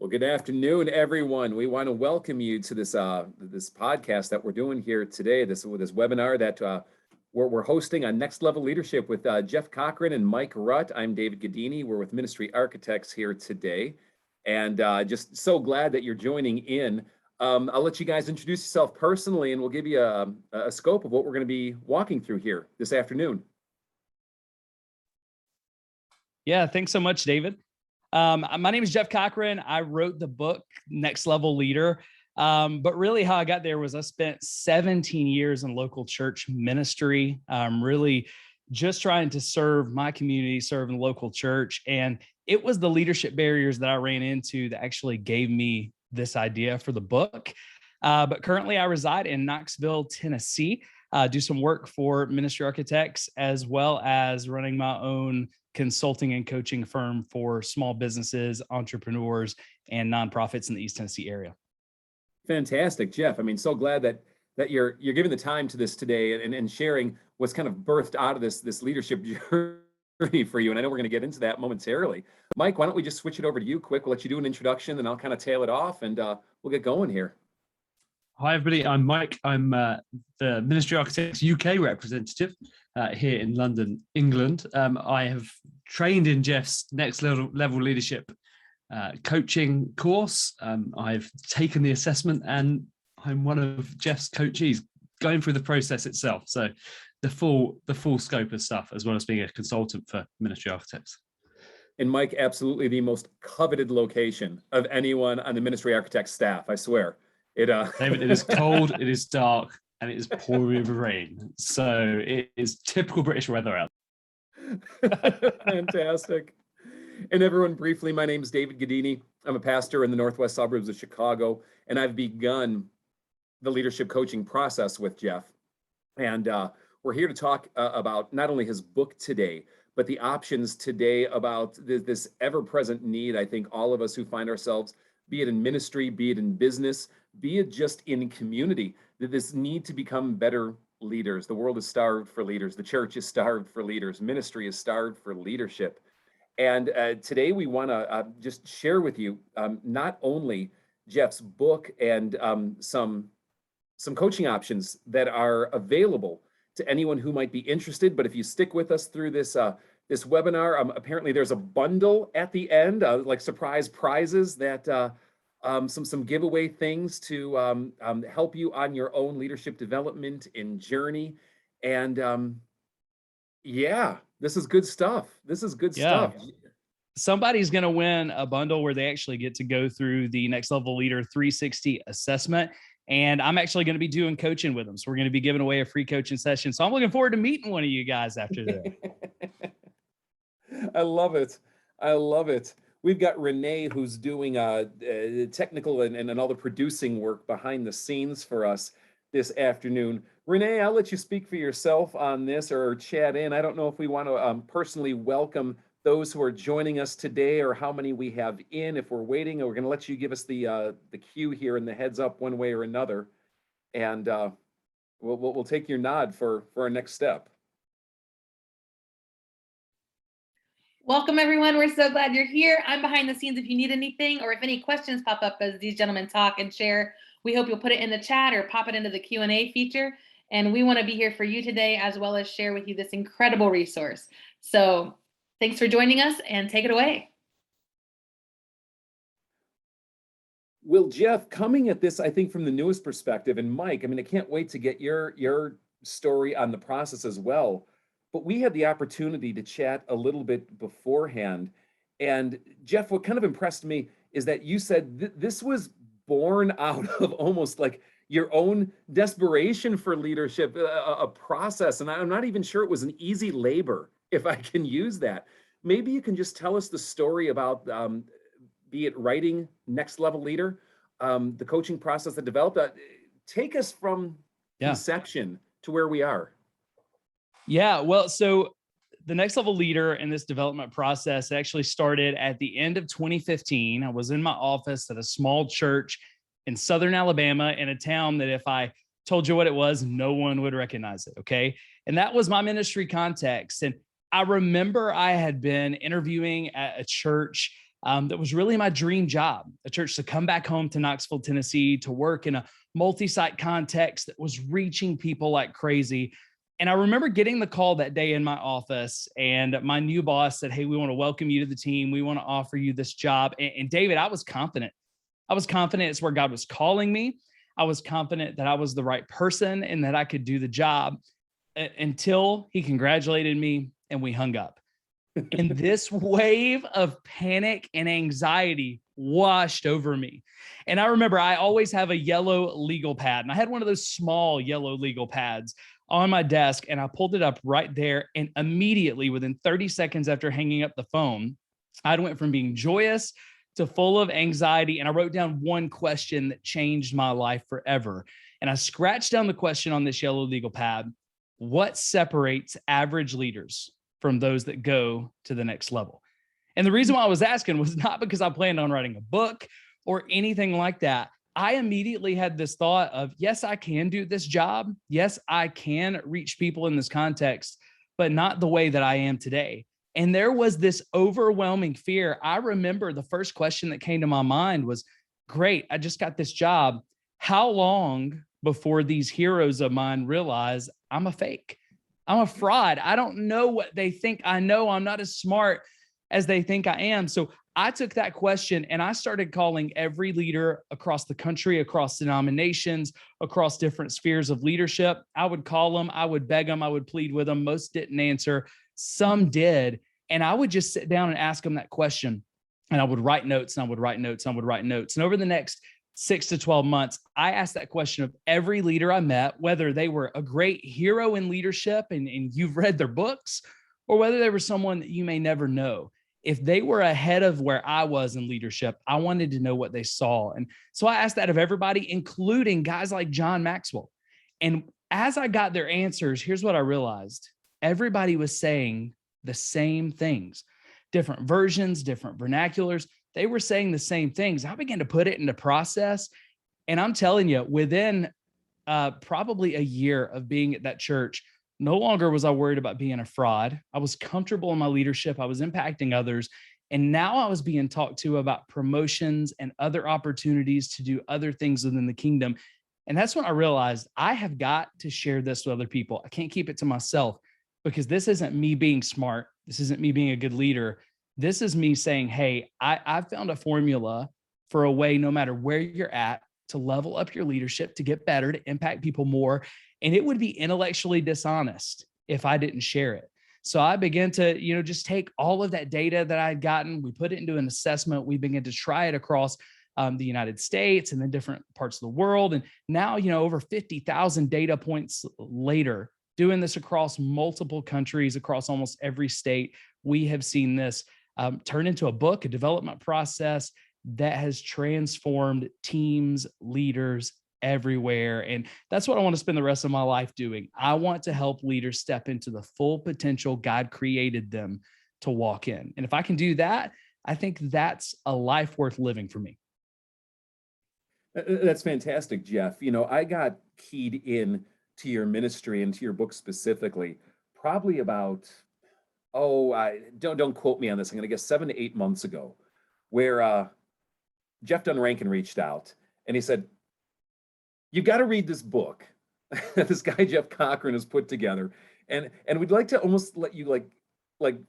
Well, good afternoon, everyone. We want to welcome you to this this podcast that we're doing here today. This webinar that we're hosting on Next Level Leadership with Jeff Cochran and Mike Rutt. I'm David Gaddini. We're with Ministry Architects here today, and just so glad that you're joining in. I'll let you guys introduce yourself personally, and we'll give you a scope of what we're going to be walking through here this afternoon. Yeah, thanks so much, David. My name is Jeff Cochran. I wrote the book Next Level Leader. But really how I got there was I spent 17 years in local church ministry, really just trying to serve my community, serve in the local church. And it was the leadership barriers that I ran into that actually gave me this idea for the book. But currently I reside in Knoxville, Tennessee, do some work for Ministry Architects, as well as running my own consulting and coaching firm for small businesses, entrepreneurs, and nonprofits in the East Tennessee area. Fantastic, Jeff. I mean, so glad that you're giving the time to this today and sharing what's kind of birthed out of this leadership journey for you. And I know we're going to get into that momentarily. Mike, why don't we just switch it over to you quick? We'll let you do an introduction, and I'll kind of tail it off, and we'll get going here. Hi, everybody. I'm Mike. I'm the Ministry Architects UK representative here in London, England. I have trained in Jeff's Next Level Leadership coaching course. I've taken the assessment, and I'm one of Jeff's coachees going through the process itself. So the full scope of stuff, as well as being a consultant for Ministry Architects. And Mike, absolutely the most coveted location of anyone on the Ministry Architects staff, I swear. David, it is cold, it is dark, and it is pouring with rain. So it is typical British weather out. Fantastic. And everyone, briefly, my name is David Gaddini. I'm a pastor in the northwest suburbs of Chicago, and I've begun the leadership coaching process with Jeff. And we're here to talk about not only his book today, but the options today about this ever-present need. I think all of us who find ourselves, be it in ministry, be it in business, be it just in community, that this need to become better leaders. The world is starved for leaders. The church is starved for leaders. Ministry is starved for leadership. And today we want to just share with you not only Jeff's book and some coaching options that are available to anyone who might be interested. But if you stick with us through this this webinar, apparently there's a bundle at the end, like surprise prizes that some giveaway things to help you on your own leadership development and journey. And yeah, this is good stuff. This is good stuff. Somebody's going to win a bundle where they actually get to go through the Next Level Leader 360 assessment. And I'm actually going to be doing coaching with them. So we're going to be giving away a free coaching session. So I'm looking forward to meeting one of you guys after that. I love it. I love it. We've got Renee, who's doing technical and all the producing work behind the scenes for us this afternoon. Renee, I'll let you speak for yourself on this or chat in. I don't know if we want to personally welcome those who are joining us today or how many we have in. If we're waiting, we're going to let you give us the cue here and the heads up one way or another. And we'll take your nod for our next step. Welcome, everyone. We're so glad you're here. I'm behind the scenes if you need anything or if any questions pop up as these gentlemen talk and share. We hope you'll put it in the chat or pop it into the Q&A feature. And we want to be here for you today, as well as share with you this incredible resource. So thanks for joining us, and take it away. Well, Jeff, coming at this, I think, from the newest perspective, and Mike, I mean, I can't wait to get your story on the process as well. But we had the opportunity to chat a little bit beforehand. And Jeff, what kind of impressed me is that you said this was born out of almost like your own desperation for leadership, a process. And I'm not even sure it was an easy labor, if I can use that. Maybe you can just tell us the story about, be it writing Next Level Leader, the coaching process that developed. Take us from conception to where we are. Yeah, well, so the Next Level Leader in this development process actually started at the end of 2015. I was in my office at a small church in Southern Alabama, in a town that if I told you what it was, no one would recognize it, okay? And that was my ministry context. And I remember I had been interviewing at a church that was really my dream job, a church to come back home to Knoxville, Tennessee, to work in a multi-site context that was reaching people like crazy. And I remember getting the call that day in my office, and my new boss said, "Hey, we want to welcome you to the team. We want to offer you this job." And David, I was confident. I was confident it's where God was calling me. I was confident that I was the right person and that I could do the job until he congratulated me and we hung up. And this wave of panic and anxiety washed over me. And I remember I always have a yellow legal pad, and I had one of those small yellow legal pads on my desk, and I pulled it up right there. And immediately, within 30 seconds after hanging up the phone, I went from being joyous to full of anxiety. And I wrote down one question that changed my life forever. And I scratched down the question on this yellow legal pad: what separates average leaders from those that go to the next level? And the reason why I was asking was not because I planned on writing a book or anything like that. I immediately had this thought of, yes, I can do this job. Yes, I can reach people in this context, but not the way that I am today. And there was this overwhelming fear. I remember the first question that came to my mind was, great, I just got this job. How long before these heroes of mine realize I'm a fake? I'm a fraud. I don't know what they think I know. I'm not as smart as they think I am. So I took that question and I started calling every leader across the country, across denominations, across different spheres of leadership. I would call them, I would beg them, I would plead with them. Most didn't answer, some did. And I would just sit down and ask them that question. And I would write notes, and I would write notes, and I would write notes. And over the next 6 to 12 months, I asked that question of every leader I met, whether they were a great hero in leadership and you've read their books, or whether they were someone that you may never know. If they were ahead of where I was in leadership, I wanted to know what they saw. And so I asked that of everybody, including guys like John Maxwell. And as I got their answers, here's what I realized. Everybody was saying the same things, different versions, different vernaculars. They were saying the same things. I began to put it into process. And I'm telling you, within probably a year of being at that church, no longer was I worried about being a fraud. I was comfortable in my leadership. I was impacting others. And now I was being talked to about promotions and other opportunities to do other things within the kingdom. And that's when I realized I have got to share this with other people. I can't keep it to myself, because this isn't me being smart. This isn't me being a good leader. This is me saying, hey, I've found a formula for a way, no matter where you're at, to level up your leadership, to get better, to impact people more. And it would be intellectually dishonest if I didn't share it. So I began to, just take all of that data that I had gotten. We put it into an assessment. We began to try it across the United States and then different parts of the world. And now, over 50,000 data points later, doing this across multiple countries, across almost every state, we have seen this turn into a book, a development process that has transformed teams, leaders everywhere. And that's what I want to spend the rest of my life doing. I want to help leaders step into the full potential God created them to walk in. And if I can do that, I think that's a life worth living for me. That's fantastic, Jeff. I got keyed in to your ministry and to your book specifically, probably about, don't quote me on this. I'm going to guess 7 to 8 months ago, where Jeff Dunrankin reached out and he said, "You've got to read this book that this guy Jeff Cochran has put together, and we'd like to almost let you like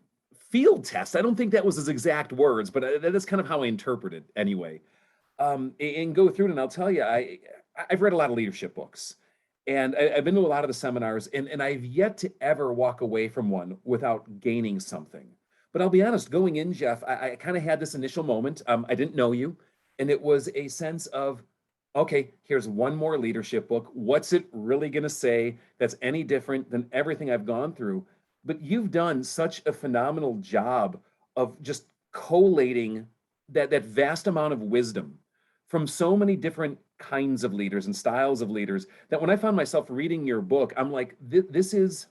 field test." I don't think that was his exact words, but that's kind of how I interpret it anyway. And go through it, and I'll tell you, I've read a lot of leadership books, and I've been to a lot of the seminars, and I've yet to ever walk away from one without gaining something. But I'll be honest, going in, Jeff, I kind of had this initial moment. I didn't know you, and it was a sense of, okay, here's one more leadership book. What's it really going to say that's any different than everything I've gone through? But you've done such a phenomenal job of just collating that vast amount of wisdom from so many different kinds of leaders and styles of leaders, that when I found myself reading your book, I'm like, this is,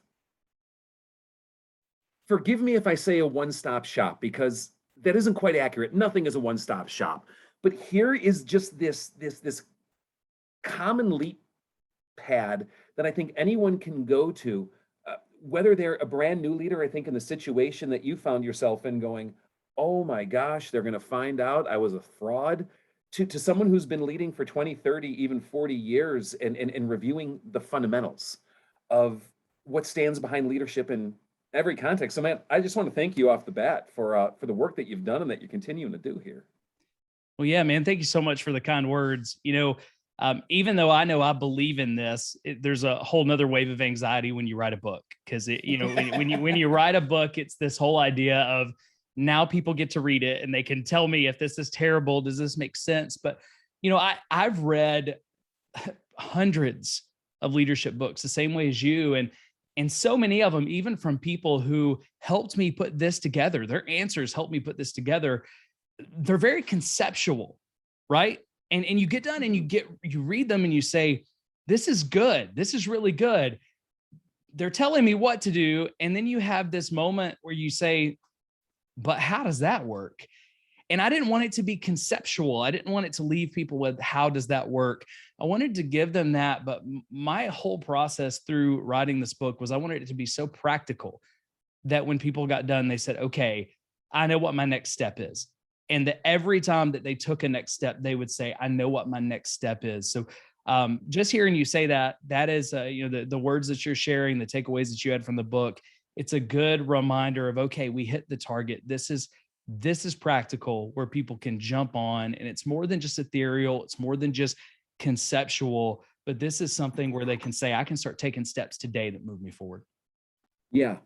forgive me if I say a one-stop shop, because that isn't quite accurate. Nothing is a one-stop shop. But here is just this common leap pad that I think anyone can go to, whether they're a brand new leader. I think in the situation that you found yourself in, going, oh my gosh, they're going to find out I was a fraud, to someone who's been leading for 20, 30, even 40 years and reviewing the fundamentals of what stands behind leadership in every context. So man, I just want to thank you off the bat for the work that you've done and that you're continuing to do here. Well, yeah, man, thank you so much for the kind words. Even though I know I believe in this, there's a whole nother wave of anxiety when you write a book, because when you write a book, it's this whole idea of now people get to read it and they can tell me if this is terrible, does this make sense? But I've read hundreds of leadership books the same way as you, and so many of them, even from people who helped me put this together, their answers helped me put this together. They're very conceptual, right? And you get done and you read them and you say, this is good. This is really good. They're telling me what to do. And then you have this moment where you say, but how does that work? And I didn't want it to be conceptual. I didn't want it to leave people with, how does that work? I wanted to give them that. But my whole process through writing this book was I wanted it to be so practical that when people got done, they said, okay, I know what my next step is. And that every time that they took a next step, they would say, I know what my next step is. So just hearing you say that is, the words that you're sharing, the takeaways that you had from the book, it's a good reminder of, okay, we hit the target. This is practical, where people can jump on, and it's more than just ethereal. It's more than just conceptual, but this is something where they can say, I can start taking steps today that move me forward. Yeah.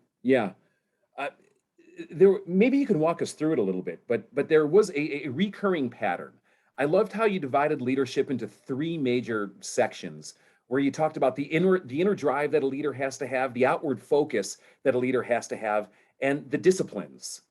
Maybe you can walk us through it a little bit, but there was a recurring pattern. I loved how you divided leadership into three major sections, where you talked about the inner drive that a leader has to have, the outward focus that a leader has to have, and the disciplines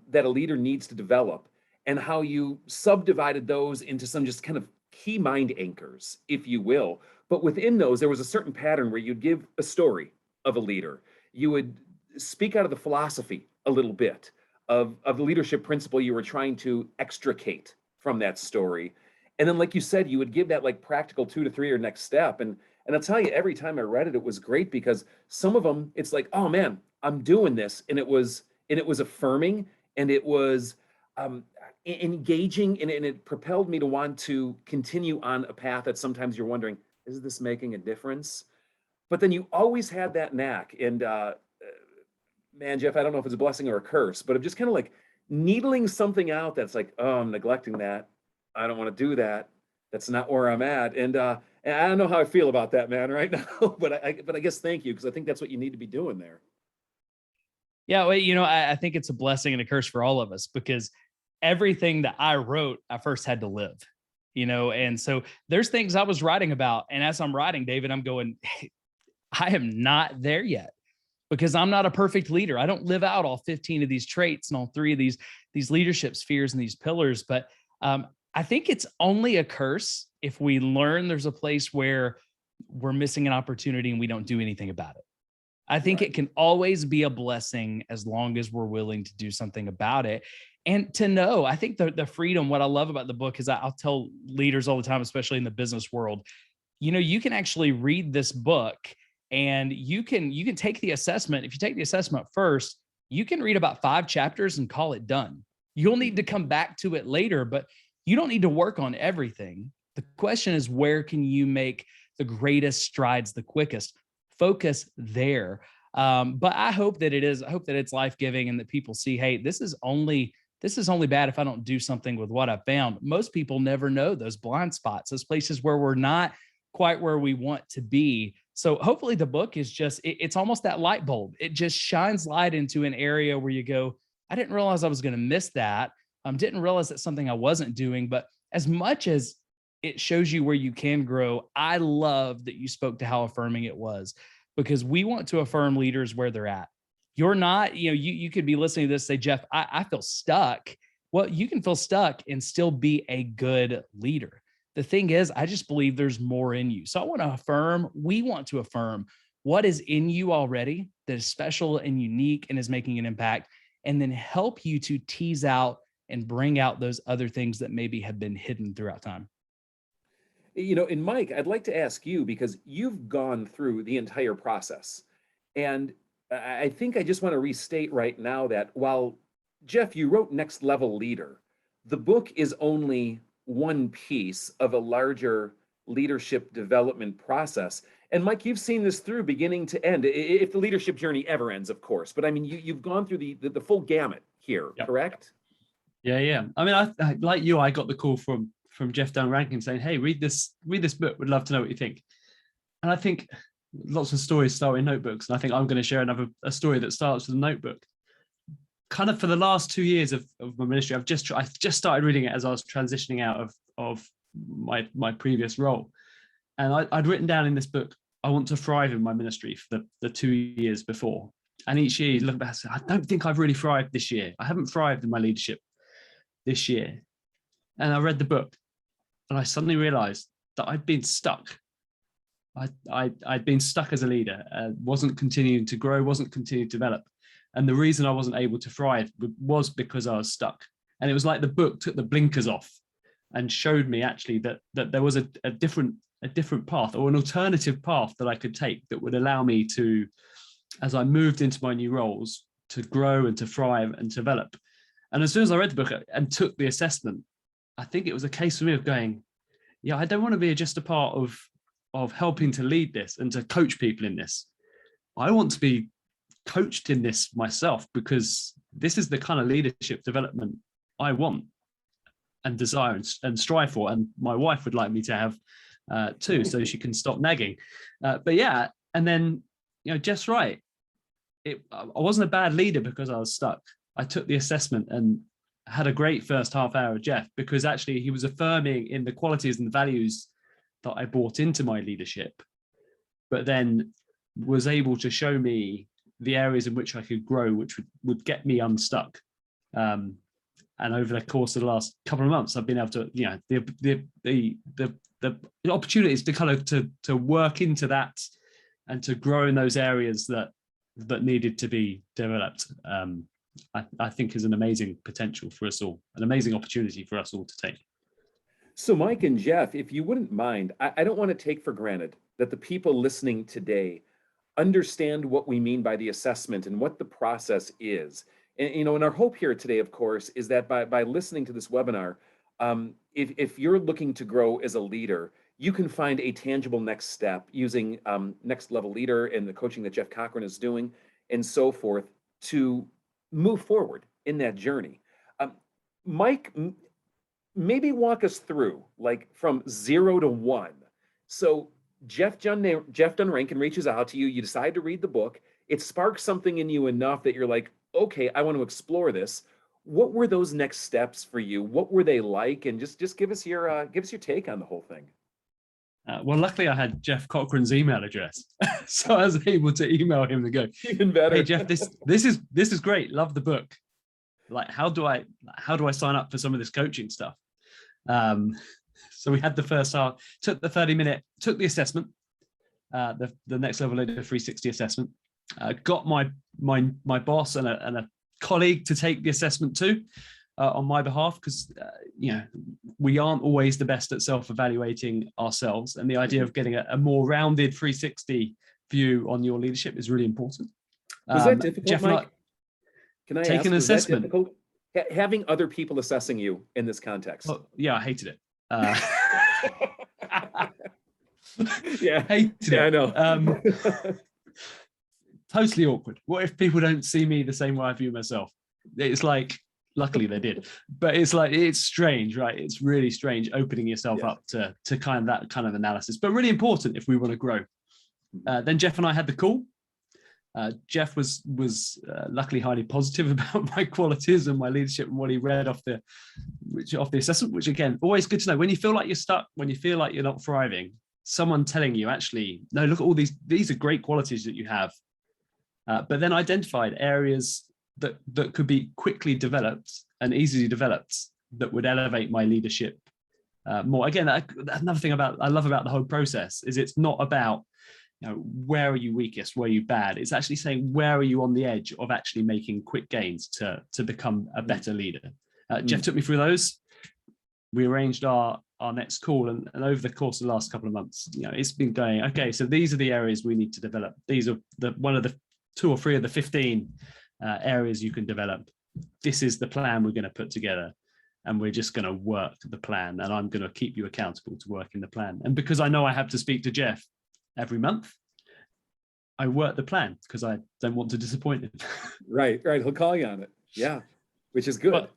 that a leader needs to develop, and how you subdivided those into some just kind of key mind anchors, if you will. But within those, there was a certain pattern where you'd give a story of a leader. You would speak out of the philosophy a little bit of the leadership principle you were trying to extricate from that story. And then, like you said, you would give that like practical 2 to 3 or next step. And I'll tell you, every time I read it, it was great, because some of them, it's like, oh man, I'm doing this. And it was affirming, and it was engaging, and it propelled me to want to continue on a path that sometimes you're wondering, is this making a difference? But then you always had that knack. And man, Jeff, I don't know if it's a blessing or a curse, but of just kind of like needling something out that's like, oh, I'm neglecting that. I don't want to do that. That's not where I'm at. And I don't know how I feel about that, man, right now. But I guess thank you, because I think that's what you need to be doing there. Yeah, well, I think it's a blessing and a curse for all of us, because everything that I wrote, I first had to live, and so there's things I was writing about. And as I'm writing, David, I'm going, hey, I am not there yet, because I'm not a perfect leader. I don't live out all 15 of these traits and all 3 of these leadership spheres and these pillars. But I think it's only a curse if we learn there's a place where we're missing an opportunity and we don't do anything about it. I think It can always be a blessing as long as we're willing to do something about it. And to know, I think the freedom, what I love about the book is I'll tell leaders all the time, especially in the business world, you can actually read this book and you can take the assessment. If you take the assessment first, you can read about 5 chapters and call it done. You'll need to come back to it later, but you don't need to work on everything. The question is, where can you make the greatest strides the quickest? Focus there. But I hope that it's life-giving, and that people see, hey, this is only bad if I don't do something with what I found. Most people never know those blind spots, those places where we're not quite where we want to be. So hopefully the book is it's almost that light bulb. It just shines light into an area where you go, I didn't realize I was going to miss that. Didn't realize that's something I wasn't doing. But as much as it shows you where you can grow, I love that you spoke to how affirming it was, because we want to affirm leaders where they're at. You're not, you could be listening to this, say, Jeff, I feel stuck. Well, you can feel stuck and still be a good leader. The thing is, I just believe there's more in you. So we want to affirm what is in you already that is special and unique and is making an impact, and then help you to tease out and bring out those other things that maybe have been hidden throughout time. And Mike, I'd like to ask you, because you've gone through the entire process. And I think I just want to restate right now that while Jeff, you wrote Next Level Leader. The book is only one piece of a larger leadership development process. And Mike, you've seen this through beginning to end, if the leadership journey ever ends, of course. But I mean, you've gone through the full gamut here, Yep. correct? Yeah. I mean, I like you, I got the call from Jeff down ranking saying, "Hey, read this book. Would love to know what you think." And I think lots of stories start in notebooks, and I think I'm going to share a story that starts with a notebook. Kind of for the last 2 years of my ministry, I've just started reading it as I was transitioning out of my previous role, and I'd written down in this book, I want to thrive in my ministry for the 2 years before. And each year you look back and say, I don't think I've really thrived this year. I haven't thrived in my leadership this year. And I read the book and I suddenly realized that I'd been stuck. I'd been stuck as a leader, wasn't continuing to grow, wasn't continuing to develop. And the reason I wasn't able to thrive was because I was stuck. And it was like the book took the blinkers off and showed me actually that there was a different path, or an alternative path that I could take that would allow me to, as I moved into my new roles, to grow and to thrive and develop. And as soon as I read the book and took the assessment, I think it was a case for me of going, yeah, I don't want to be just a part of helping to lead this and to coach people in this. I want to be coached in this myself, because this is the kind of leadership development I want and desire and strive for. And my wife would like me to have too, so she can stop nagging. But yeah, and then, Jeff's right. I wasn't a bad leader because I was stuck. I took the assessment and had a great first half hour with Jeff, because actually he was affirming in the qualities and the values that I brought into my leadership, but then was able to show me the areas in which I could grow, which would get me unstuck. And over the course of the last couple of months, I've been able to, the opportunities to kind of to work into that and to grow in those areas that needed to be developed. I think is an amazing potential for us all, an amazing opportunity for us all to take. So Mike and Jeff, if you wouldn't mind, I don't want to take for granted that the people listening today understand what we mean by the assessment and what the process is. And, and our hope here today, of course, is that by listening to this webinar, if you're looking to grow as a leader, you can find a tangible next step using Next Level Leader and the coaching that Jeff Cochran is doing and so forth to move forward in that journey. Mike, maybe walk us through, like, from 0 to 1. So Jeff Dunn Rankin reaches out to you. You decide to read the book. It sparks something in you enough that you're like, okay, I want to explore this. What were those next steps for you? What were they like? And just give us your take on the whole thing. Well, luckily I had Jeff Cochran's email address, so I was able to email him and go, even better. Hey Jeff, this is great. Love the book. Like, how do I sign up for some of this coaching stuff? So we had the first hour, took the 30-minute, took the assessment, the Next Level Leader 360 assessment. Got my boss and a colleague to take the assessment too, on my behalf, because we aren't always the best at self-evaluating ourselves, and the idea of getting a more rounded 360 view on your leadership is really important. Was that difficult, Jeff, Mike? Can I take ask, an was that assessment? difficult? Having other people assessing you in this context. Oh, yeah, I hated it. Yeah, hated it. I know. Totally awkward. What if people don't see me the same way I view myself? It's like, luckily they did, but it's like, it's strange, right? It's really strange opening yourself up to kind of that kind of analysis, but really important if we want to grow. Then Jeff and I had the call. Jeff was luckily highly positive about my qualities and my leadership and what he read off the assessment, which again, always good to know. When you feel like you're stuck, when you feel like you're not thriving, someone telling you, actually, no, look at all these are great qualities that you have. But then identified areas that could be quickly developed and easily developed that would elevate my leadership more. Again, another thing I love about the whole process is it's not about, where are you weakest, where are you bad? It's actually saying, where are you on the edge of actually making quick gains to become a better leader? Jeff took me through those. We arranged our next call, and over the course of the last couple of months, it's been going, okay, so these are the areas we need to develop. These are one of the 2 or 3 of the 15 areas you can develop. this is the plan we're going to put together, and we're just going to work the plan, and I'm going to keep you accountable to working the plan. And because I know I have to speak to Jeff every month, I work the plan because I don't want to disappoint him. Right. He'll call you on it. Yeah, which is good.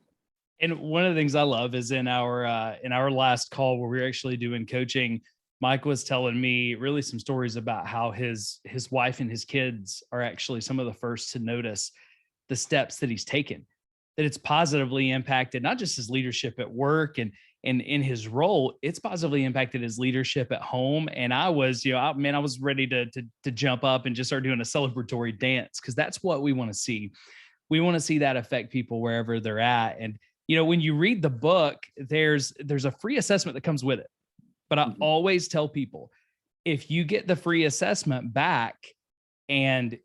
And one of the things I love is in our last call where we were actually doing coaching, Mike was telling me really some stories about how his wife and his kids are actually some of the first to notice the steps that he's taken, that it's positively impacted not just his leadership at work and in his role, it's positively impacted his leadership at home. And I was, I was ready to jump up and just start doing a celebratory dance, because that's what we want to see. We want to see that affect people wherever they're at. And when you read the book, there's a free assessment that comes with it. But I always tell people, if you get the free assessment back and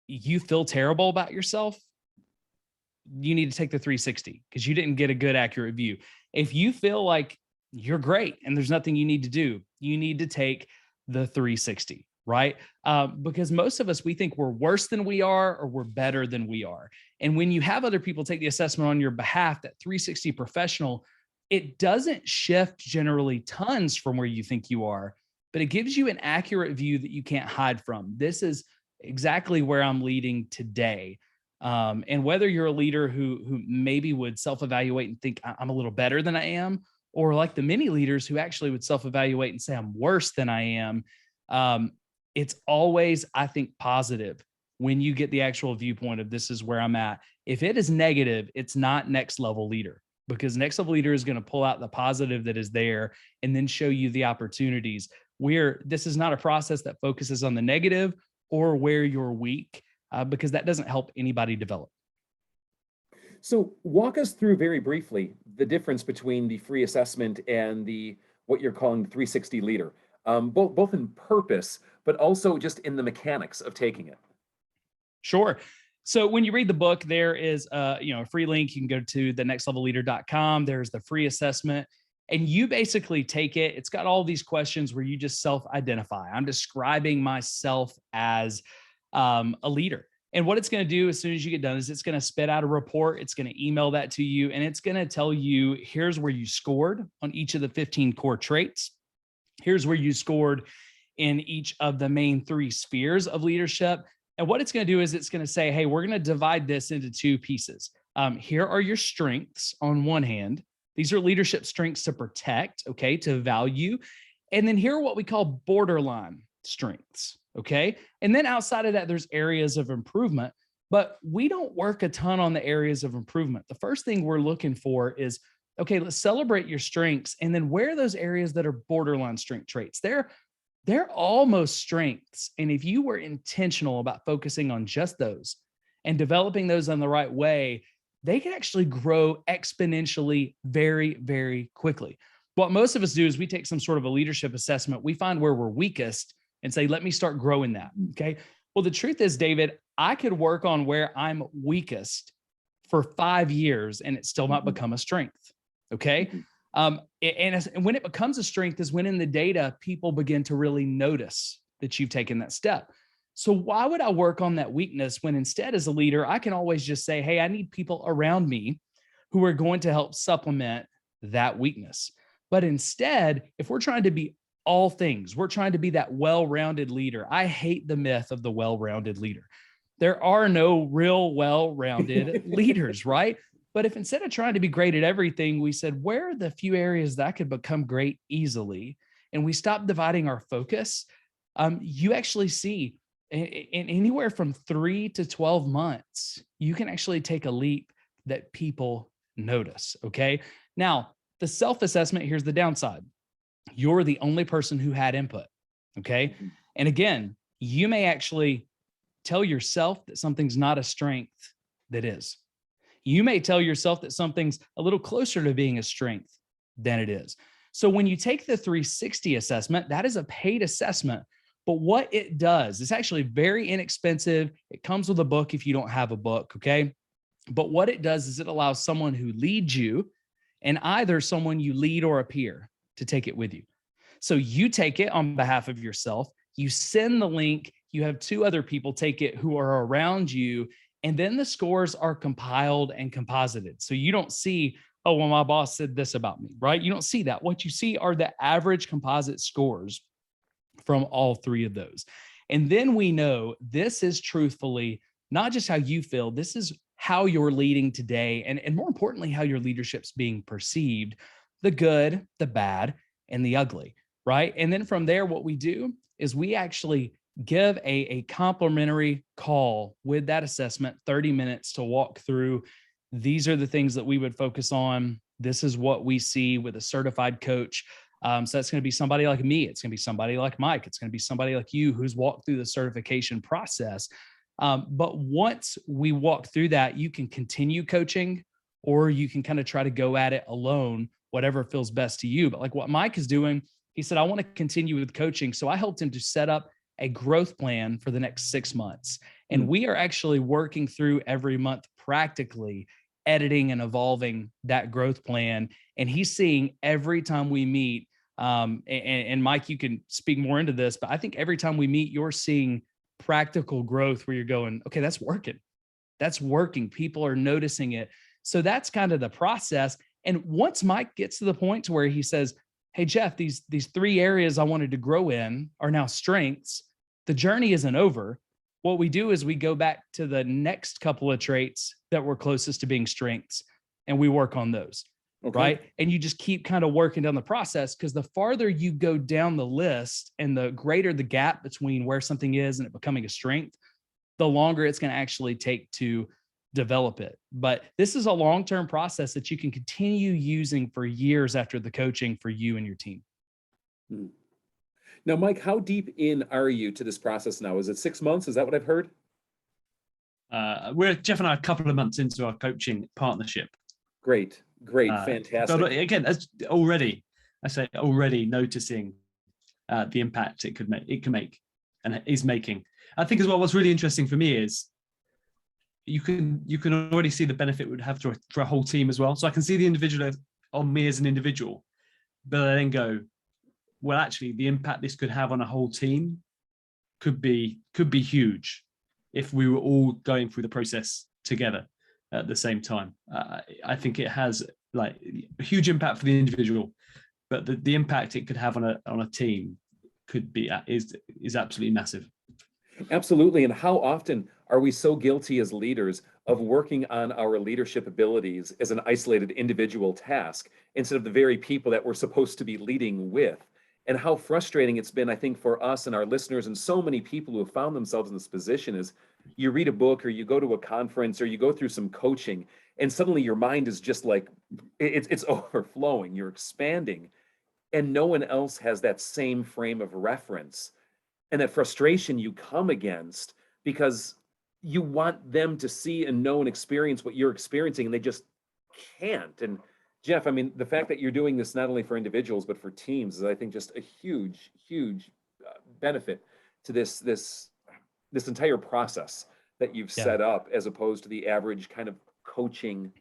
you feel terrible about yourself, you need to take the 360 because you didn't get a good, accurate view. If you feel like you're great and there's nothing you need to do, you need to take the 360, right? Because most of us, we think we're worse than we are or we're better than we are. And when you have other people take the assessment on your behalf, that 360 professional, it doesn't shift generally tons from where you think you are, but it gives you an accurate view that you can't hide from. This is exactly where I'm leading today. And whether you're a leader who maybe would self-evaluate and think I'm a little better than I am, or like the many leaders who actually would self-evaluate and say I'm worse than I am, it's always, I think, positive when you get the actual viewpoint of this is where I'm at. If it is negative, it's not next level leader, because next level leader is going to pull out the positive that is there and then show you the opportunities. This is not a process that focuses on the negative or where you're weak, because that doesn't help anybody develop. So walk us through very briefly the difference between the free assessment and what you're calling the 360 leader, both in purpose, but also just in the mechanics of taking it. Sure. So when you read the book, there is a free link. You can go to thenextlevelleader.com. There's the free assessment, and you basically take it. It's got all these questions where you just self-identify. I'm describing myself as a leader. And what it's going to do as soon as you get done is it's going to spit out a report. It's going to email that to you, and it's going to tell you, here's where you scored on each of the 15 core traits. Here's where you scored in each of the main 3 spheres of leadership. And what it's going to do is it's going to say, hey, we're going to divide this into 2 pieces. Here are your strengths on one hand. These are leadership strengths to protect, okay, to value. And then here are what we call borderline strengths, okay? And then outside of that, there's areas of improvement, but we don't work a ton on the areas of improvement. The first thing we're looking for is, okay, let's celebrate your strengths. And then where are those areas that are borderline strength traits? They're almost strengths. And if you were intentional about focusing on just those and developing those in the right way, they can actually grow exponentially very, very quickly. What most of us do is we take some sort of a leadership assessment. We find where we're weakest and say, let me start growing that. Okay. Well, the truth is, David, I could work on where I'm weakest for 5 years and it still not become a strength. Okay. And when it becomes a strength is when in the data, people begin to really notice that you've taken that step. So why would I work on that weakness when instead as a leader, I can always just say, hey, I need people around me who are going to help supplement that weakness. But instead, if we're trying to be all things, we're trying to be that well-rounded leader. I hate the myth of the well-rounded leader. There are no real well-rounded leaders, right? But if instead of trying to be great at everything, we said, where are the few areas that I could become great easily? And we stop dividing our focus. You actually see in anywhere from 3 to 12 months, you can actually take a leap that people notice. Okay. Now, the self-assessment, here's the downside. You're the only person who had input. Okay. And again, you may actually tell yourself that something's not a strength that is. You may tell yourself that something's a little closer to being a strength than it is. So when you take the 360 assessment, that is a paid assessment. But what it does, it's actually very inexpensive. It comes with a book if you don't have a book, okay? But what it does is it allows someone who leads you and either someone you lead or a peer to take it with you. So you take it on behalf of yourself. You send the link. You have 2 other people take it who are around you. And then the scores are compiled and composited. So you don't see, oh, well, my boss said this about me, right? You don't see that. What you see are the average composite scores from all three of those. And then we know this is truthfully not just how you feel, this is how you're leading today. And more importantly, how your leadership's being perceived, the good, the bad, and the ugly, right? And then from there, what we do is we actually give a complimentary call with that assessment, 30 minutes to walk through. These are the things that we would focus on. This is what we see with a certified coach. So that's going to be somebody like me. It's going to be somebody like Mike. It's going to be somebody like you who's walked through the certification process. But once we walk through that, you can continue coaching, or you can kind of try to go at it alone, whatever feels best to you. But like what Mike is doing, he said, I want to continue with coaching. So I helped him to set up a growth plan for the next 6 months. And we are actually working through every month, practically editing and evolving that growth plan. And he's seeing every time we meet, and Mike, you can speak more into this, but I think every time we meet, you're seeing practical growth where you're going, okay, that's working. That's working. People are noticing it. So that's kind of the process. And once Mike gets to the point to where he says, hey, Jeff, these 3 areas I wanted to grow in are now strengths, the journey isn't over. What we do is we go back to the next couple of traits that were closest to being strengths, and we work on those, right? And you just keep kind of working down the process, because the farther you go down the list and the greater the gap between where something is and it becoming a strength, the longer it's going to actually take to develop it. But this is a long-term process that you can continue using for years after the coaching for you and your team. Now, Mike, how deep in are you to this process now? Is it 6 months? Is that what I've heard? Jeff and I are a couple of months into our coaching partnership. Great, fantastic. But again, as already noticing the impact it can make, and is making. I think as well, what's really interesting for me is you can already see the benefit it would have for a whole team as well. So I can see the individual on me as an individual, but I then go, well, actually, the impact this could have on a whole team could be huge if we were all going through the process together at the same time. I think it has like a huge impact for the individual, but the impact it could have on a team is absolutely massive. Absolutely. And how often are we so guilty as leaders of working on our leadership abilities as an isolated individual task instead of the very people that we're supposed to be leading with? And how frustrating it's been, I think, for us and our listeners and so many people who have found themselves in this position is you read a book or you go to a conference or you go through some coaching and suddenly your mind is just like, it's overflowing, you're expanding, and no one else has that same frame of reference. And that frustration you come against because you want them to see and know and experience what you're experiencing, and they just can't. And Jeff, I mean, the fact that you're doing this not only for individuals, but for teams is, I think, just a huge, huge benefit to this entire process that you've set up, as opposed to the average kind of coaching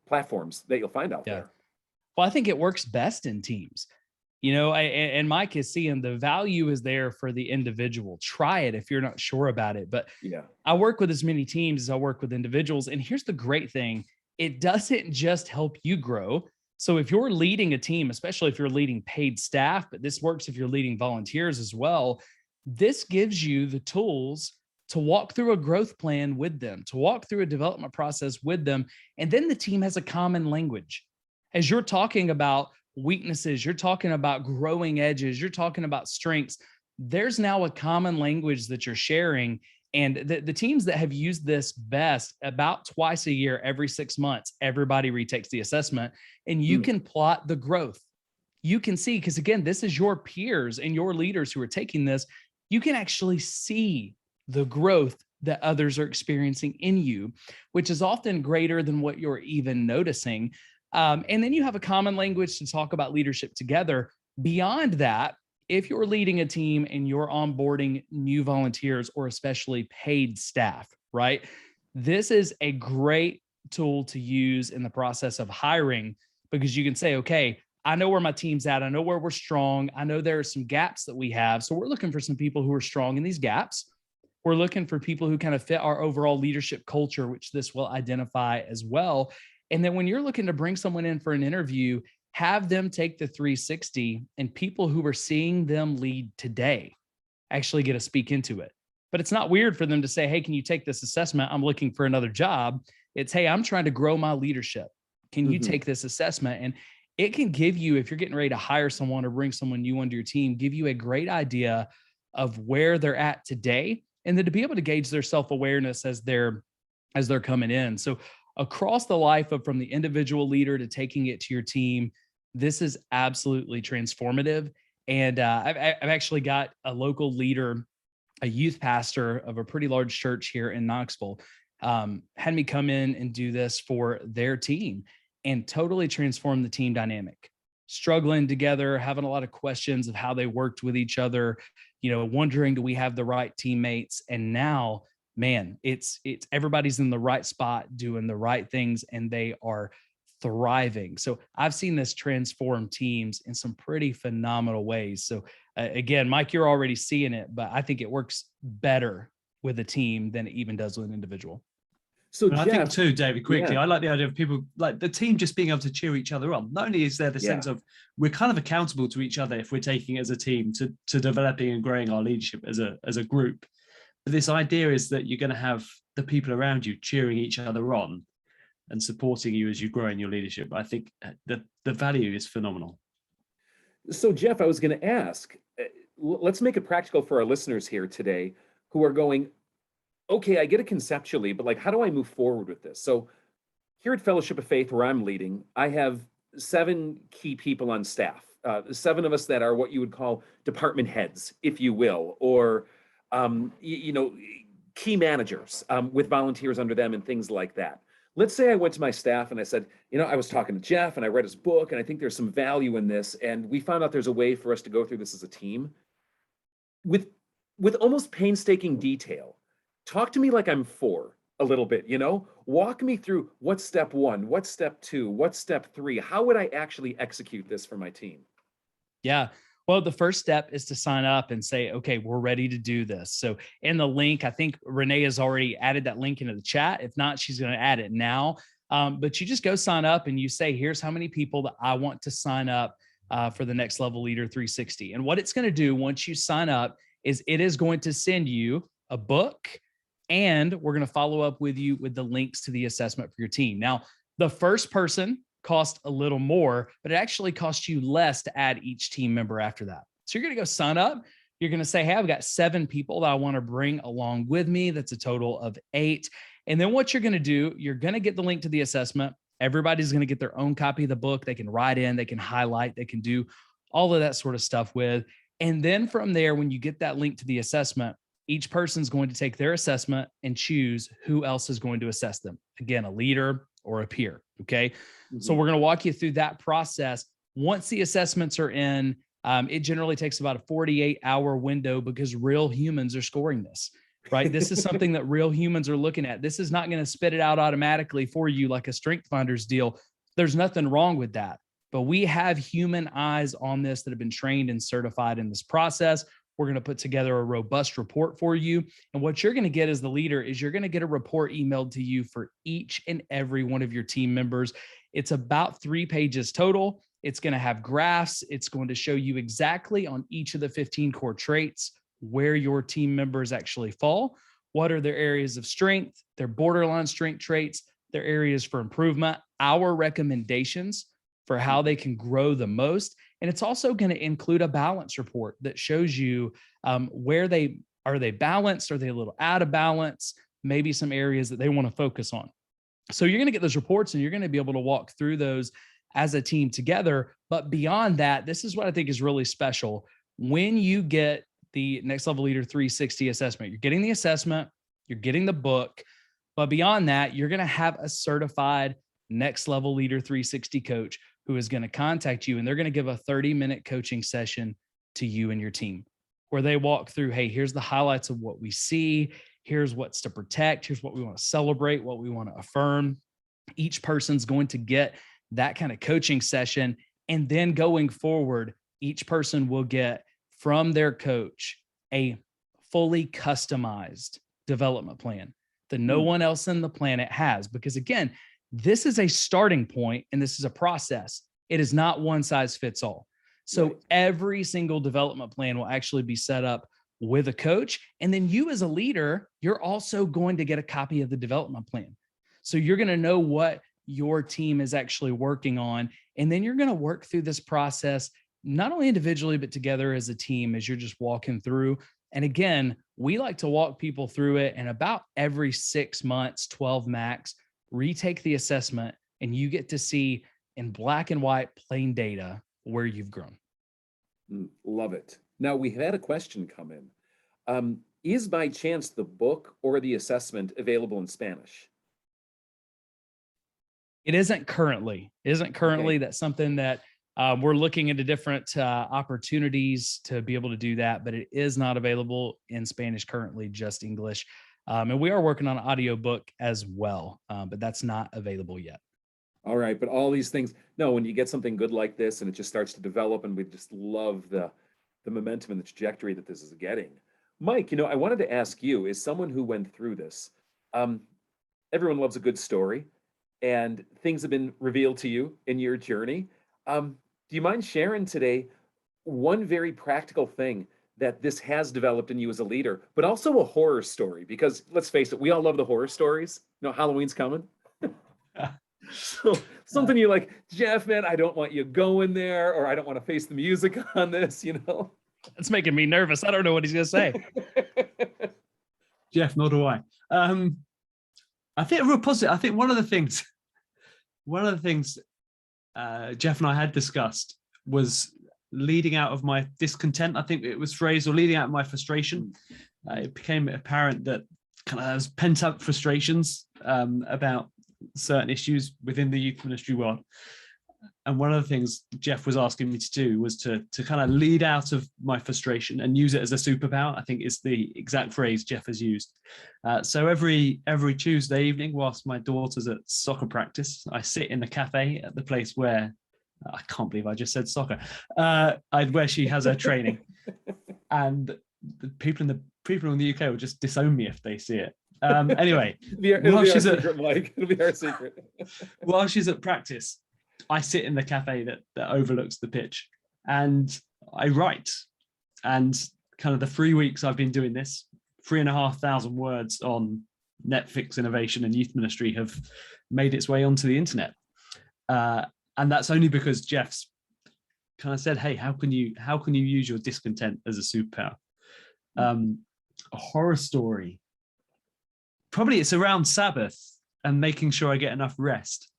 platforms that you'll find out there. Well, I think it works best in teams. You know, and Mike is seeing the value is there for the individual. Try it if you're not sure about it. But I work with as many teams as I work with individuals. And here's the great thing. It doesn't just help you grow. So if you're leading a team, especially if you're leading paid staff, but this works if you're leading volunteers as well, this gives you the tools to walk through a growth plan with them, to walk through a development process with them. And then the team has a common language. As you're talking about weaknesses, you're talking about growing edges, you're talking about strengths, there's now a common language that you're sharing. And the teams that have used this best, about twice a year, every 6 months, everybody retakes the assessment, and you can plot the growth. You can see, because again, this is your peers and your leaders who are taking this. You can actually see the growth that others are experiencing in you, which is often greater than what you're even noticing. And then you have a common language to talk about leadership together. Beyond that, if you're leading a team and you're onboarding new volunteers or especially paid staff, right? This is a great tool to use in the process of hiring, because you can say, okay, I know where my team's at. I know where we're strong. I know there are some gaps that we have. So we're looking for some people who are strong in these gaps. We're looking for people who kind of fit our overall leadership culture, which this will identify as well. And then when you're looking to bring someone in for an interview, have them take the 360, and people who are seeing them lead today actually get to speak into it. But it's not weird for them to say, hey, can you take this assessment? I'm looking for another job. It's, hey, I'm trying to grow my leadership. Can you take this assessment? And it can give you, if you're getting ready to hire someone or bring someone new onto your team, give you a great idea of where they're at today, and then to be able to gauge their self-awareness as they're coming in. So across the life of from the individual leader to taking it to your team, this is absolutely transformative. And I've actually got a local leader, a youth pastor of a pretty large church here in Knoxville, had me come in and do this for their team and totally transform the team dynamic. Struggling together, having a lot of questions of how they worked with each other, wondering, do we have the right teammates? And now, man, it's everybody's in the right spot, doing the right things, and they are thriving. So I've seen this transform teams in some pretty phenomenal ways. So again, Mike, you're already seeing it, but I think it works better with a team than it even does with an individual. So I think too, David, quickly, I like the idea of people, like the team just being able to cheer each other on. Not only is there the sense of we're kind of accountable to each other if we're taking it as a team to developing and growing our leadership as a group, but this idea is that you're going to have the people around you cheering each other on and supporting you as you grow in your leadership. I think the value is phenomenal. So Jeff, I was going to ask, let's make it practical for our listeners here today who are going, okay, I get it conceptually, but like, how do I move forward with this? So here at Fellowship of Faith, where I'm leading, I have 7 key people on staff, 7 of us that are what you would call department heads, if you will, or, key managers with volunteers under them and things like that. Let's say I went to my staff and I said, I was talking to Jeff and I read his book and I think there's some value in this. And we found out there's a way for us to go through this as a team with almost painstaking detail. Talk to me like I'm 4 a little bit, walk me through what's step 1, what's step 2, what's step 3. How would I actually execute this for my team? Yeah. Well, the first step is to sign up and say, okay, we're ready to do this. So in the link, I think Renee has already added that link into the chat. If not, she's going to add it now. But you just go sign up and you say, here's how many people that I want to sign up for the Next Level Leader 360. And what it's going to do once you sign up is it is going to send you a book, and we're going to follow up with you with the links to the assessment for your team. Now, the first person cost a little more, but it actually costs you less to add each team member after that. So you're going to go sign up. You're going to say, hey, I've got 7 people that I want to bring along with me. That's a total of 8. And then what you're going to do, you're going to get the link to the assessment. Everybody's going to get their own copy of the book. They can write in, they can highlight, they can do all of that sort of stuff with. And then from there, when you get that link to the assessment, each person's going to take their assessment and choose who else is going to assess them. Again, a leader or a peer. Okay. So we're going to walk you through that process. Once the assessments are in, it generally takes about a 48-hour window because real humans are scoring this, right? This is something that real humans are looking at. This is not going to spit it out automatically for you like a Strength Finders deal. There's nothing wrong with that. But we have human eyes on this that have been trained and certified in this process. We're going to put together a robust report for you. And what you're going to get as the leader is you're going to get a report emailed to you for each and every one of your team members. It's about 3 pages total. It's going to have graphs. It's going to show you exactly on each of the 15 core traits where your team members actually fall. What are their areas of strength, their borderline strength traits, their areas for improvement, our recommendations for how they can grow the most. And it's also going to include a balance report that shows you where are they balanced? Are they a little out of balance? Maybe some areas that they want to focus on. So you're going to get those reports and you're going to be able to walk through those as a team together. But beyond that, this is what I think is really special. When you get the Next Level Leader 360 assessment, you're getting the assessment, you're getting the book, but beyond that, you're going to have a certified Next Level Leader 360 coach who is going to contact you, and they're going to give a 30-minute coaching session to you and your team where they walk through, hey, here's the highlights of what we see. Here's what's to protect. Here's what we want to celebrate, what we want to affirm. Each person's going to get that kind of coaching session. And then going forward, each person will get from their coach a fully customized development plan that no one else on the planet has. Because again, this is a starting point and this is a process. It is not one size fits all. So every single development plan will actually be set up with a coach. And then you as a leader, you're also going to get a copy of the development plan. So you're going to know what your team is actually working on. And then you're going to work through this process, not only individually, but together as a team as you're just walking through. And again, we like to walk people through it. And about every 6 months, 12 max, retake the assessment and you get to see in black and white plain data where you've grown. Love it. Now, we had a question come in. Is by chance the book or the assessment available in Spanish? It isn't currently. Okay. That's something that we're looking into different opportunities to be able to do that, but it is not available in Spanish currently, just English. And we are working on an audiobook as well, but that's not available yet. All right, but all these things, no, when you get something good like this and it just starts to develop, and we just love the momentum and the trajectory that this is getting. Mike, I wanted to ask you, as someone who went through this, everyone loves a good story, and things have been revealed to you in your journey. Do you mind sharing today one very practical thing that this has developed in you as a leader, but also a horror story? Because let's face it, we all love the horror stories. Halloween's coming. So something you're like, Jeff, man, I don't want you going there, or I don't want to face the music on this, It's making me nervous. I don't know what he's going to say. Jeff, nor do I. I think a real positive. I think one of the things Jeff and I had discussed was leading out of my discontent. I think it was phrased, or leading out of my frustration. It became apparent that kind of was pent up frustrations about certain issues within the youth ministry world. And one of the things Jeff was asking me to do was to kind of lead out of my frustration and use it as a superpower, I think is the exact phrase Jeff has used. So every Tuesday evening, whilst my daughter's at soccer practice, I sit in the cafe at the place where, I can't believe I just said soccer, where she has her training. And the people in the UK will just disown me if they see it. Anyway, it'll be our secret, Mike. It'll be our secret. While she's at practice, I sit in the cafe that overlooks the pitch, and I write. And kind of the 3 weeks I've been doing this, 3,500 words on Netflix innovation and youth ministry have made its way onto the internet. And that's only because Jeff's kind of said, hey, how can you use your discontent as a superpower? A horror story. Probably it's around Sabbath and making sure I get enough rest.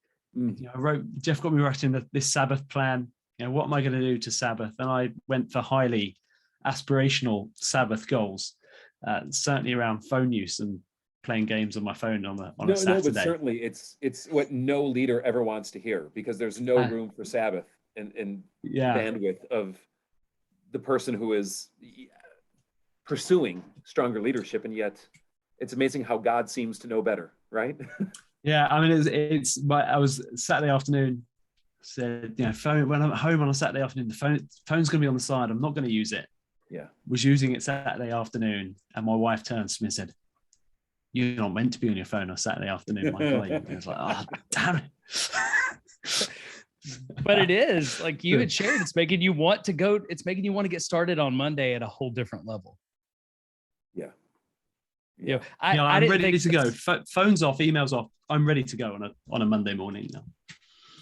Jeff got me writing this Sabbath plan. What am I going to do to Sabbath? And I went for highly aspirational Sabbath goals, certainly around phone use and playing games on my phone on a Saturday. No, but certainly it's what no leader ever wants to hear, because there's no room for Sabbath and bandwidth of the person who is pursuing stronger leadership, and yet it's amazing how God seems to know better, right? Yeah, I mean, I was Saturday afternoon, said, phone, when I'm at home on a Saturday afternoon, the phone's going to be on the side. I'm not going to use it. Yeah. Was using it Saturday afternoon, and my wife turned to me and said, "You're not meant to be on your phone on Saturday afternoon, Michael." I was like, "Oh, damn it." But it is, like you had shared, it's making you want to go, it's making you want to get started on Monday at a whole different level. Yeah. I'm ready to go. Phones off, emails off. I'm ready to go on a Monday morning now.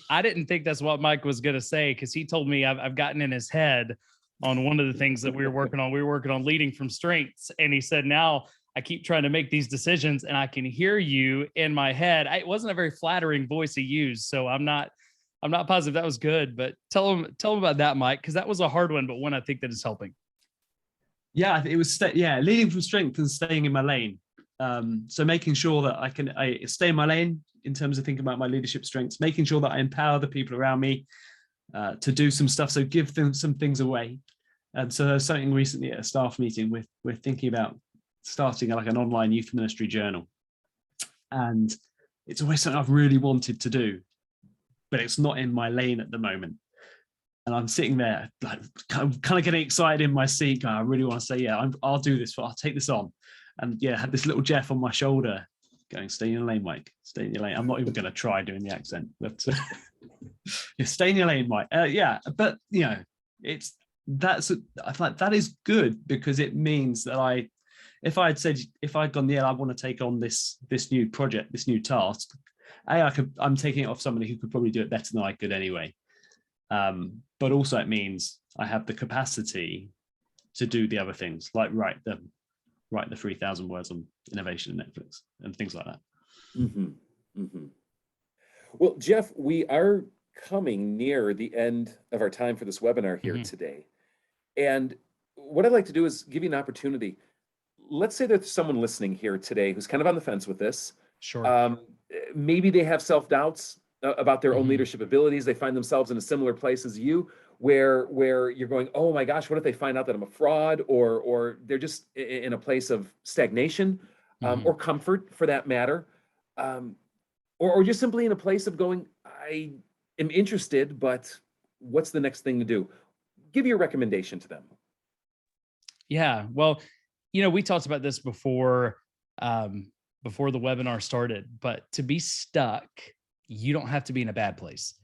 I didn't think that's what Mike was going to say, because he told me I've gotten in his head on one of the things that we were working on. We were working on leading from strengths. And he said, now I keep trying to make these decisions and I can hear you in my head. It wasn't a very flattering voice he used. So I'm not positive that was good, but tell him about that, Mike, because that was a hard one, but one I think that is helping. Yeah, it was leading from strength and staying in my lane. So making sure that I stay in my lane in terms of thinking about my leadership strengths, making sure that I empower the people around me to do some stuff. So give them some things away. And so there's something recently at a staff meeting we're thinking about starting like an online youth ministry journal. And it's always something I've really wanted to do, but it's not in my lane at the moment. And I'm sitting there, like, kind of getting excited in my seat. Going, I really want to say, yeah, I'll do this. I'll take this on. And yeah, I had this little Jeff on my shoulder going, stay in your lane, Mike. Stay in your lane. I'm not even going to try doing the accent, but yeah, stay in your lane, Mike. Yeah, but you know, I feel like that is good, because it means that if I'd gone, yeah, I want to take on this new project, this new task, I'm taking it off somebody who could probably do it better than I could anyway. But also it means I have the capacity to do the other things, like write the 3,000 words on innovation in Netflix and things like that. Mm-hmm. Mm-hmm. Well, Jeff, we are coming near the end of our time for this webinar here today. And what I'd like to do is give you an opportunity. Let's say there's someone listening here today who's kind of on the fence with this. Sure. Maybe they have self-doubts about their own leadership abilities. They find themselves in a similar place as you, where you're going, oh my gosh, what if they find out that I'm a fraud, or they're just in a place of stagnation, or comfort for that matter, or just simply in a place of going, I am interested, but what's the next thing to do? Give your recommendation to them. Yeah, well, we talked about this before the webinar started, but to be stuck, you don't have to be in a bad place,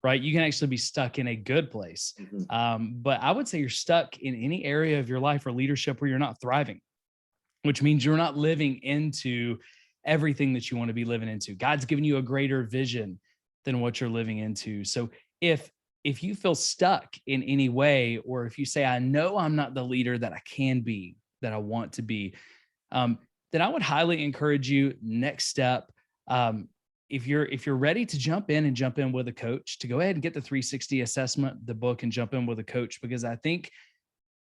right? You can actually be stuck in a good place. But I would say you're stuck in any area of your life or leadership where you're not thriving, which means you're not living into everything that you want to be living into. God's given you a greater vision than what you're living into. So if you feel stuck in any way, or if you say, I know I'm not the leader that I can be, that I want to be, then I would highly encourage you, next step, if you're ready to jump in with a coach, to go ahead and get the 360 assessment, the book, and jump in with a coach, because I think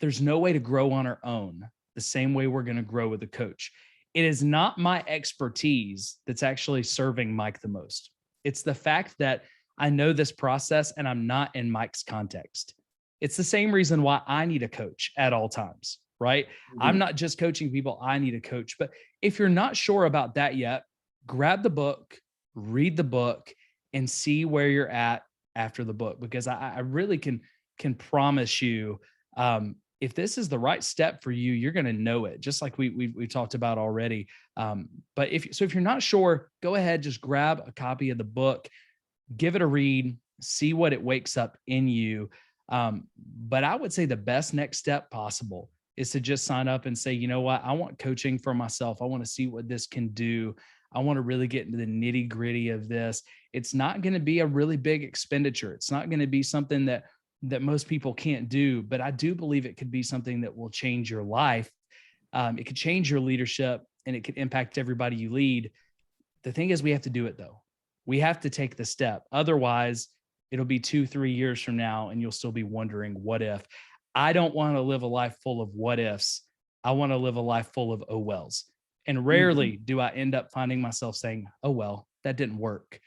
there's no way to grow on our own the same way we're going to grow with a coach. It is not my expertise that's actually serving Mike the most. It's the fact that I know this process and I'm not in Mike's context. It's the same reason why I need a coach at all times, right? I'm not just coaching people, I need a coach. But if you're not sure about that yet, grab the book, read the book, and see where you're at after the book, because I really can promise you, if this is the right step for you, you're going to know it, just like we talked about already. But if you're not sure, go ahead, just grab a copy of the book, give it a read, see what it wakes up in you. But I would say the best next step possible is to just sign up and say, you know what, I want coaching for myself. I want to see what this can do. I want to really get into the nitty gritty of this. It's not going to be a really big expenditure. It's not going to be something that most people can't do, but I do believe it could be something that will change your life. It could change your leadership, and it could impact everybody you lead. The thing is, we have to do it though. We have to take the step. Otherwise, it'll be 2-3 years from now, and you'll still be wondering, what if? I don't want to live a life full of what ifs. I want to live a life full of oh wells. And rarely do I end up finding myself saying, oh, well, that didn't work.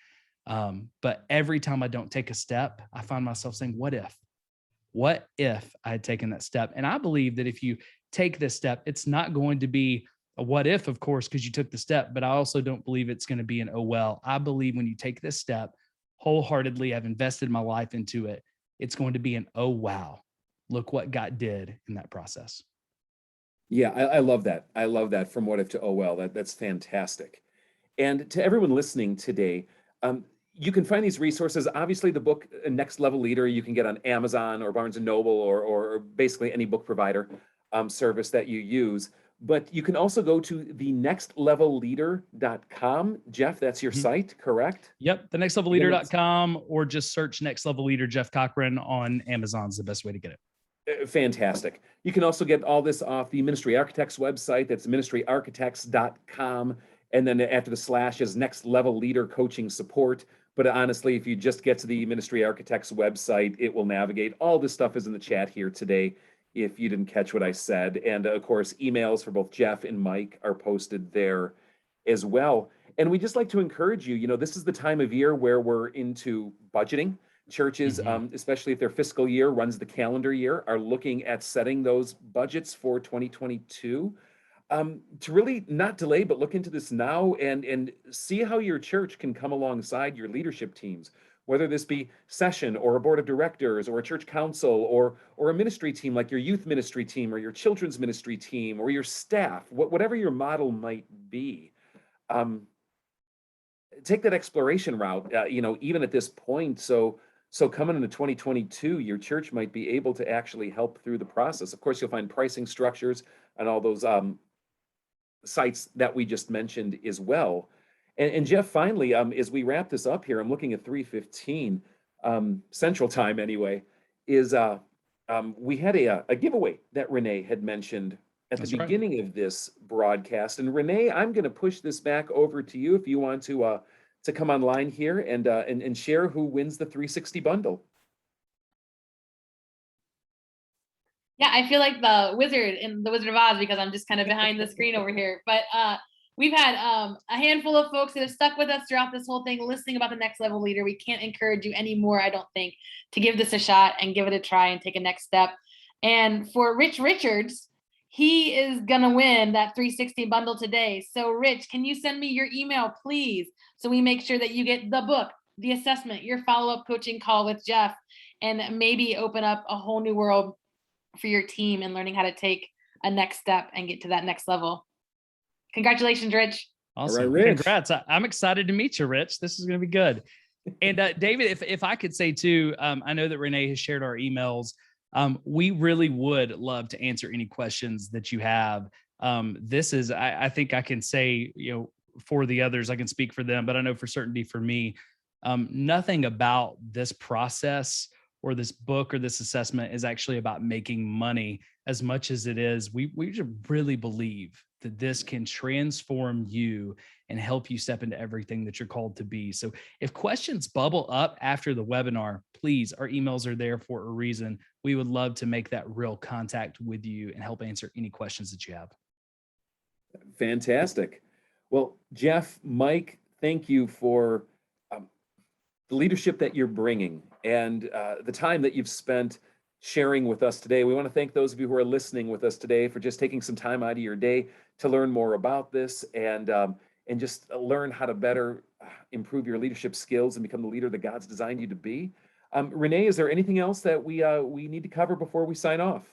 But every time I don't take a step, I find myself saying, what if? What if I had taken that step? And I believe that if you take this step, it's not going to be a what if, of course, because you took the step, but I also don't believe it's going to be an oh, well. I believe when you take this step wholeheartedly, I've invested my life into it, it's going to be an oh, wow. Look what God did in that process. Yeah, I love that. I love that, from what if to oh well. That's fantastic. And to everyone listening today, you can find these resources. Obviously, the book Next Level Leader you can get on Amazon or Barnes & Noble or basically any book provider service that you use. But you can also go to the nextlevelleader.com. Jeff, that's your site, correct? Yep, the nextlevelleader.com, or just search Next Level Leader Jeff Cochran on Amazon is the best way to get it. Fantastic. You can also get all this off the Ministry Architects website. That's ministryarchitects.com. And then after the slash is Next Level Leader Coaching Support. But honestly, if you just get to the Ministry Architects website, it will navigate. All this stuff is in the chat here today, if you didn't catch what I said. And of course, emails for both Jeff and Mike are posted there as well. And we just like to encourage you, this is the time of year where we're into budgeting. Churches, especially if their fiscal year runs the calendar year, are looking at setting those budgets for 2022 to really not delay, but look into this now and see how your church can come alongside your leadership teams whether this be session or a board of directors or a church council or a ministry team like your youth ministry team or your children's ministry team or your staff, whatever your model might be. Take that exploration route, even at this point. So coming into 2022, your church might be able to actually help through the process. Of course, you'll find pricing structures and all those sites that we just mentioned as well. And Jeff, finally, as we wrap this up here, I'm looking at 3:15 Central Time anyway, is we had a giveaway that Renee had mentioned at That's the right. beginning of this broadcast. And Renee, I'm going to push this back over to you if you want to come online here and share who wins the 360 bundle. Yeah, I feel like the wizard in the Wizard of Oz because I'm just kind of behind the screen over here. But we've had a handful of folks that have stuck with us throughout this whole thing, listening about the next level leader. We can't encourage you anymore, I don't think, to give this a shot and give it a try and take a next step. And for Rich Richards, he is gonna win that 360 bundle today. So Rich, can you send me your email, please? So we make sure that you get the book, the assessment, your follow-up coaching call with Jeff, and maybe open up a whole new world for your team and learning how to take a next step and get to that next level. Congratulations, Rich. Awesome. All right, Rich. Congrats. I'm excited to meet you, Rich. This is going to be good. And David, if I could say too, I know that Renee has shared our emails. We really would love to answer any questions that you have. This is, I think I can say, for the others, I can speak for them, but I know for certainty for me, nothing about this process or this book or this assessment is actually about making money as much as it is. We really believe that this can transform you and help you step into everything that you're called to be. So if questions bubble up after the webinar, please, our emails are there for a reason. We would love to make that real contact with you and help answer any questions that you have. Fantastic. Well, Jeff, Mike, thank you for the leadership that you're bringing and the time that you've spent sharing with us today. We want to thank those of you who are listening with us today for just taking some time out of your day to learn more about this and just learn how to better improve your leadership skills and become the leader that God's designed you to be. Renee, is there anything else that we need to cover before we sign off?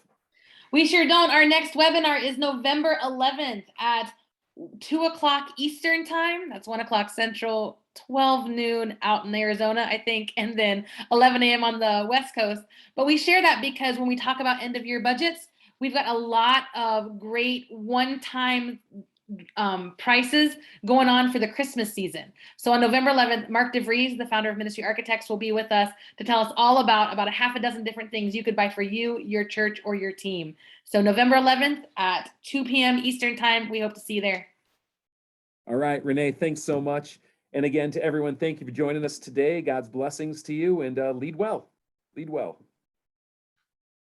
We sure don't. Our next webinar is November 11th at 2:00 Eastern time. That's 1:00 Central, 12 noon out in Arizona, I think, and then 11 a.m. on the West Coast. But we share that because when we talk about end of year budgets, we've got a lot of great one-time prices going on for the Christmas season. So on November 11th, Mark DeVries, the founder of Ministry Architects, will be with us to tell us all about a half a dozen different things you could buy for you, your church, or your team. So November 11th at 2 p.m. Eastern time, we hope to see you there. All right, Renee, thanks so much. And again, to everyone, thank you for joining us today. God's blessings to you and lead well. Lead well.